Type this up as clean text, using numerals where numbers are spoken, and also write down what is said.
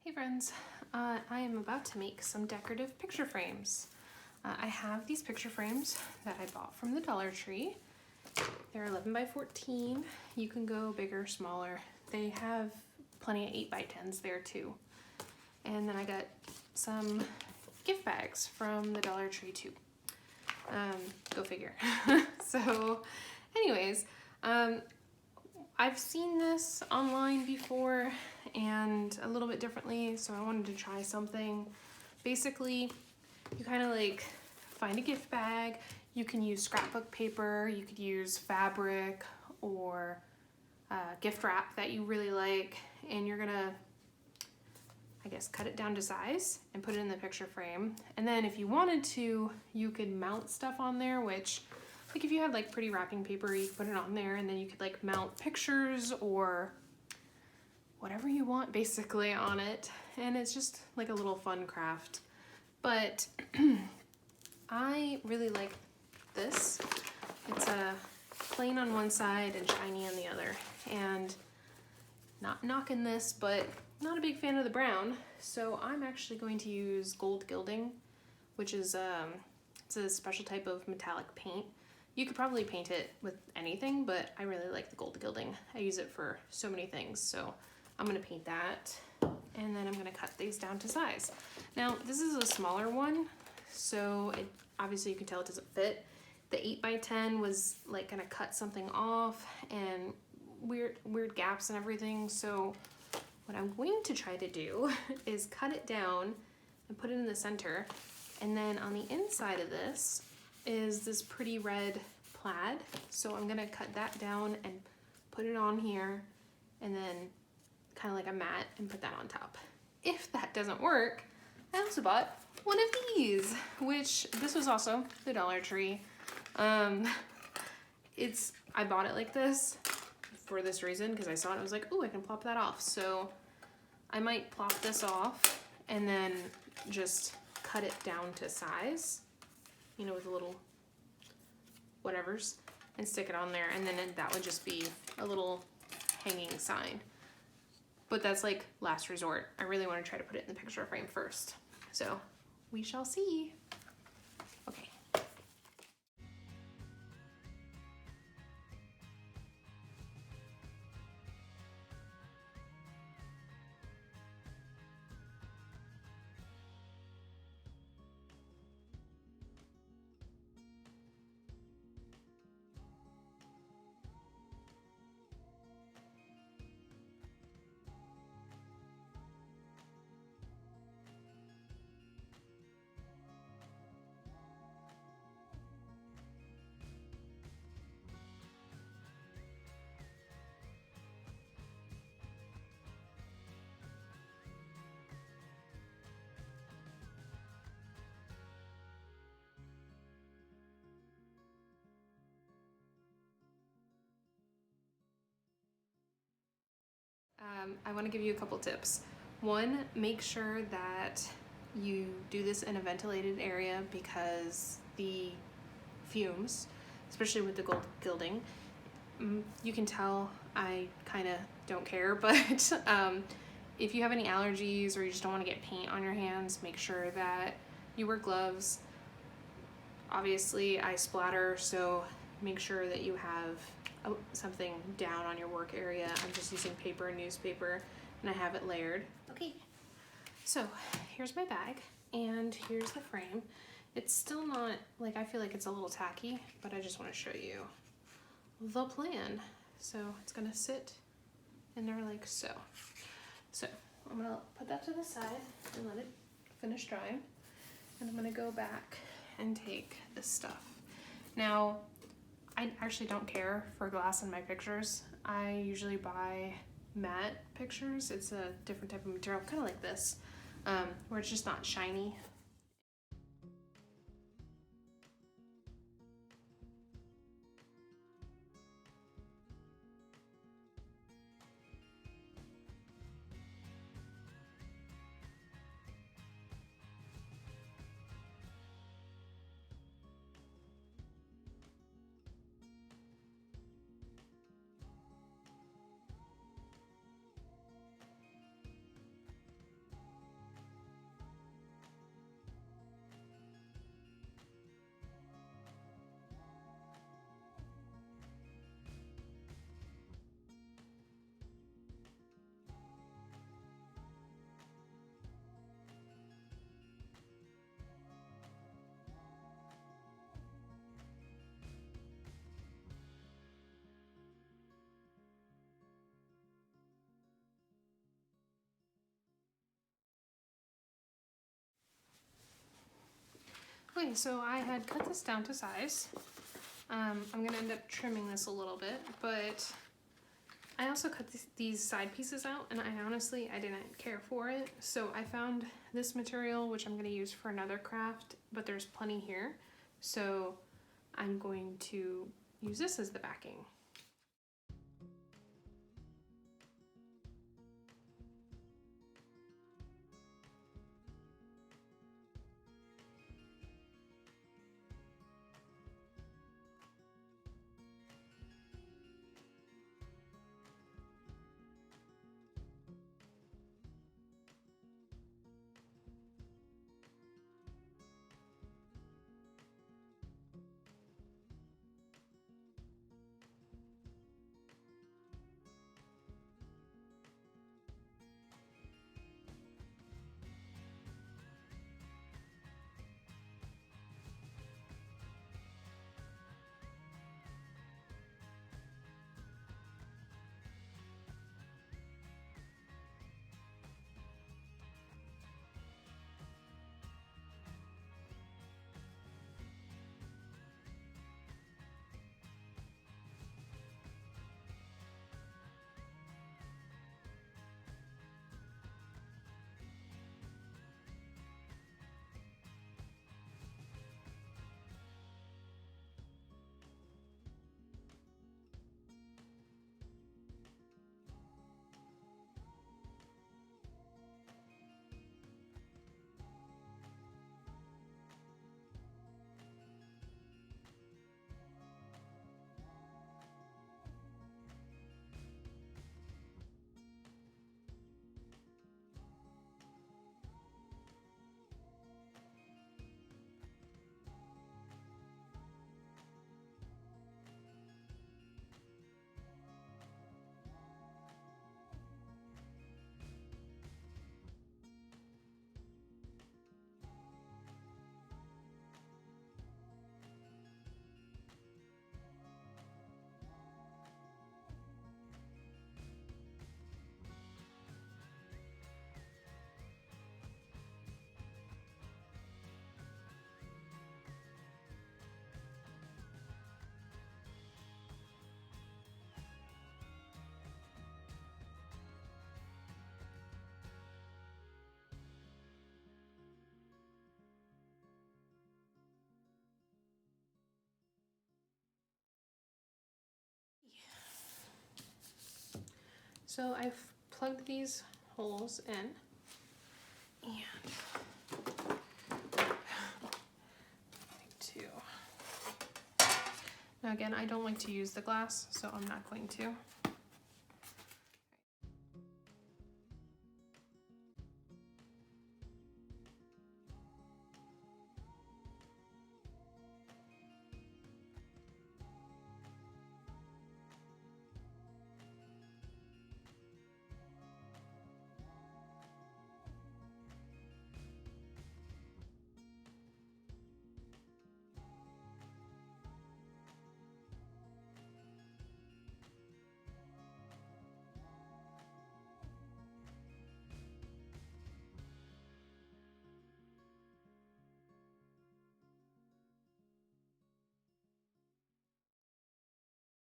Hey friends, I am about to make some decorative picture frames. I have these picture frames that I bought from the Dollar Tree. They're 11 by 14. You can go bigger, smaller. They have plenty of 8 by 10s there too. And then I got some gift bags from the Dollar Tree too. Go figure. So anyways, I've seen this online before and a little bit differently, so I wanted to try something. Basically, you kind of like find a gift bag. You can use scrapbook paper, you could use fabric or gift wrap that you really like, and you're gonna, I guess, cut it down to size and put it in the picture frame. And then if you wanted to, you could mount stuff on there, which, like if you had like pretty wrapping paper, you could put it on there and then you could like mount pictures or whatever you want basically on it. And it's just like a little fun craft. But I really like this. It's a plain on one side and shiny on the other. And not knocking this, but not a big fan of the brown. So I'm actually going to use gold gilding, which is it's a special type of metallic paint. You could probably paint it with anything, but I really like the gold gilding. I use it for so many things, so I'm gonna paint that, and then I'm gonna cut these down to size. Now, this is a smaller one, so it obviously you can tell it doesn't fit. The 8 by 10 was like gonna cut something off and weird gaps and everything, so what I'm going to try to do is cut it down and put it in the center, and then on the inside of this is this pretty red plaid. So I'm gonna cut that down and put it on here and then kind of like a mat and put that on top. If that doesn't work, I also bought one of these, which this was also the Dollar Tree. I bought it like this for this reason because I saw it and I was like, oh, I can plop that off. So I might plop this off and then just cut it down to size, you know, with a little whatevers, and stick it on there, and then that would just be a little hanging sign. But that's like last resort. I really want to try to put it in the picture frame first. So we shall see. Okay. I want to give you a couple tips. One, make sure that you do this in a ventilated area because the fumes, especially with the gold gilding, you can tell I kind of don't care, but if you have any allergies or you just don't want to get paint on your hands, make sure that you wear gloves. Obviously, I splatter, so make sure that you have something down on your work area. I'm just using paper and newspaper, and I have it layered. Okay, so here's my bag, and here's the frame. It's still not, like, I feel like it's a little tacky, but I just want to show you the plan. So it's gonna sit in there like so. So I'm gonna put that to the side and let it finish drying, and I'm gonna go back and take this stuff. Now, I actually don't care for glass in my pictures. I usually buy matte pictures. It's a different type of material, kind of like this, where it's just not shiny. Okay, so I had cut this down to size. I'm gonna end up trimming this a little bit, but I also cut these side pieces out, and I didn't care for it. So I found this material, which I'm gonna use for another craft, but there's plenty here. So I'm going to use this as the backing. So I've plugged these holes in, and now again, I don't like to use the glass, so I'm not going to.